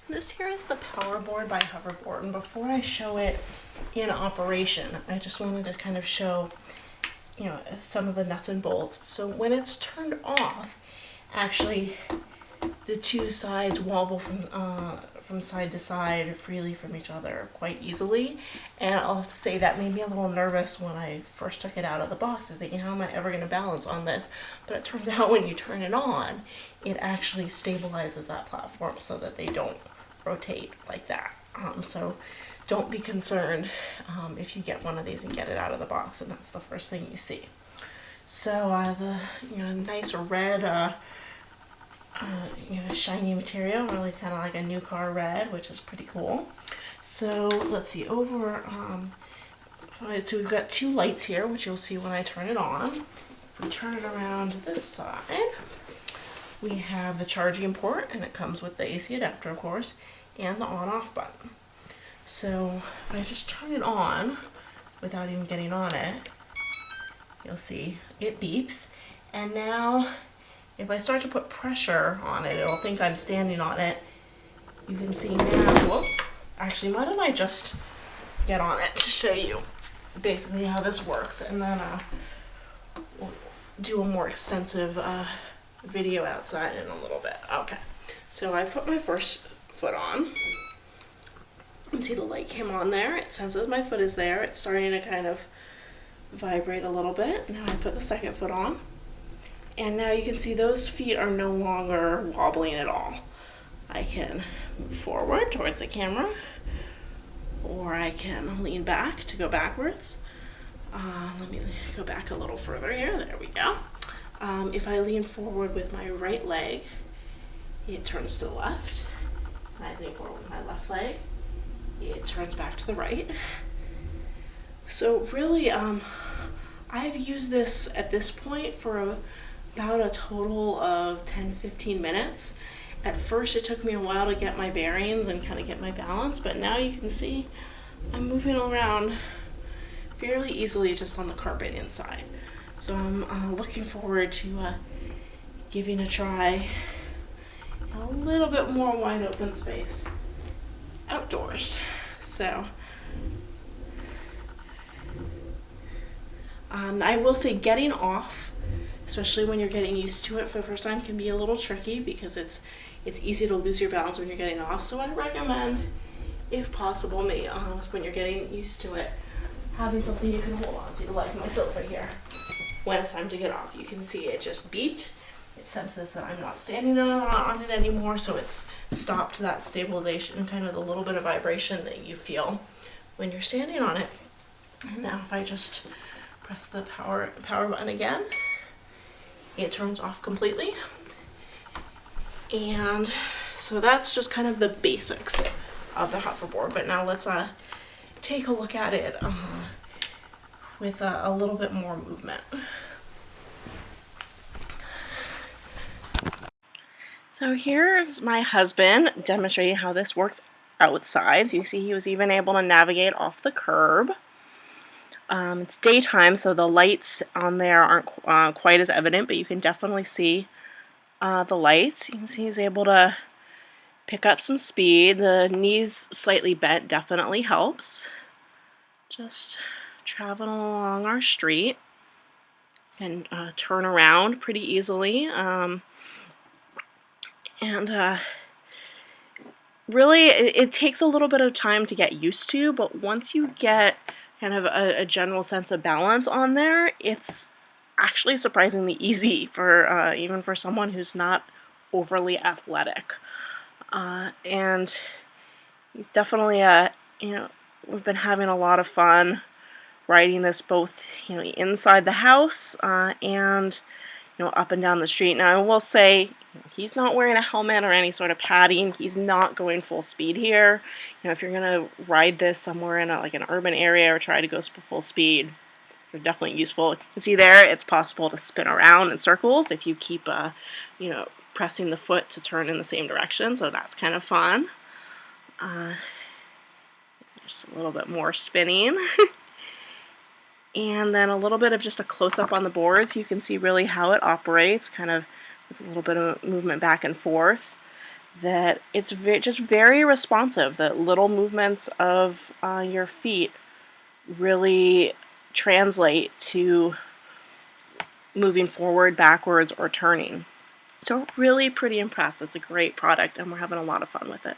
This here is the Powerboard by Hoverboard, and before I show it in operation, I just wanted to kind of show, some of the nuts and bolts. So when it's turned off, actually, the two sides wobble from side to side freely from each other quite easily. And I'll have to say that made me a little nervous when I first took it out of the box. I was thinking, how am I ever going to balance on this? But it turns out when you turn it on, it actually stabilizes that platform so that they don't rotate like that. So don't be concerned if you get one of these and get it out of the box and that's the first thing you see. So the nice red shiny material, really kind of like a new car red, which is pretty cool. So let's see, so we've got two lights here, which you'll see when I turn it on. If we turn it around to this side, we have the charging port, and it comes with the AC adapter, of course, and the on-off button. So if I just turn it on without even getting on it, you'll see it beeps. And now if I start to put pressure on it, it'll think I'm standing on it. You can see now, whoops, actually, why don't I just get on it to show you basically how this works, and then we'll do a more extensive video outside in a little bit. Okay, so I put my first foot on. You can see the light came on there. It senses my foot is there. It's starting to kind of vibrate a little bit. Now I put the second foot on. And now you can see those feet are no longer wobbling at all. I can move forward towards the camera, or I can lean back to go backwards. Let me go back a little further here. There we go. If I lean forward with my right leg, it turns to the left. And I lean forward with my left leg, it turns back to the right. So really, I've used this at this point for about a total of 10-15 minutes. At first it took me a while to get my bearings and kind of get my balance, but now you can see I'm moving around fairly easily just on the carpet inside. So I'm looking forward to giving a try in a little bit more wide open space outdoors. So I will say getting off, especially when you're getting used to it for the first time, can be a little tricky because it's easy to lose your balance when you're getting off. So I recommend, if possible, when you're getting used to it, having something you can hold on to, like my sofa here. When it's time to get off, you can see it just beeped. It senses that I'm not standing on it anymore, so it's stopped that stabilization, kind of the little bit of vibration that you feel when you're standing on it. And now if I just press the power button again, it turns off completely. And so that's just kind of the basics of the hoverboard. But now let's take a look at it with a little bit more movement. So here's my husband demonstrating how this works outside. So you see he was even able to navigate off the curb. It's daytime, so the lights on there aren't quite as evident, but you can definitely see the lights. You can see he's able to pick up some speed. The knees slightly bent definitely helps. Just traveling along our street. Can turn around pretty easily. Really, it takes a little bit of time to get used to, but once you get kind of a general sense of balance on there, it's actually surprisingly easy for even for someone who's not overly athletic. And he's definitely we've been having a lot of fun riding this both inside the house and up and down the street. Now I will say he's not wearing a helmet or any sort of padding. He's not going full speed here. If you're gonna ride this somewhere in an urban area or try to go full speed, they're definitely useful. You can see there it's possible to spin around in circles if you keep pressing the foot to turn in the same direction, so that's kind of fun. Just a little bit more spinning. And then a little bit of just a close-up on the board so you can see really how it operates, kind of with a little bit of movement back and forth. that it's just very responsive, that little movements of your feet really translate to moving forward, backwards, or turning. So really pretty impressed. It's a great product and we're having a lot of fun with it.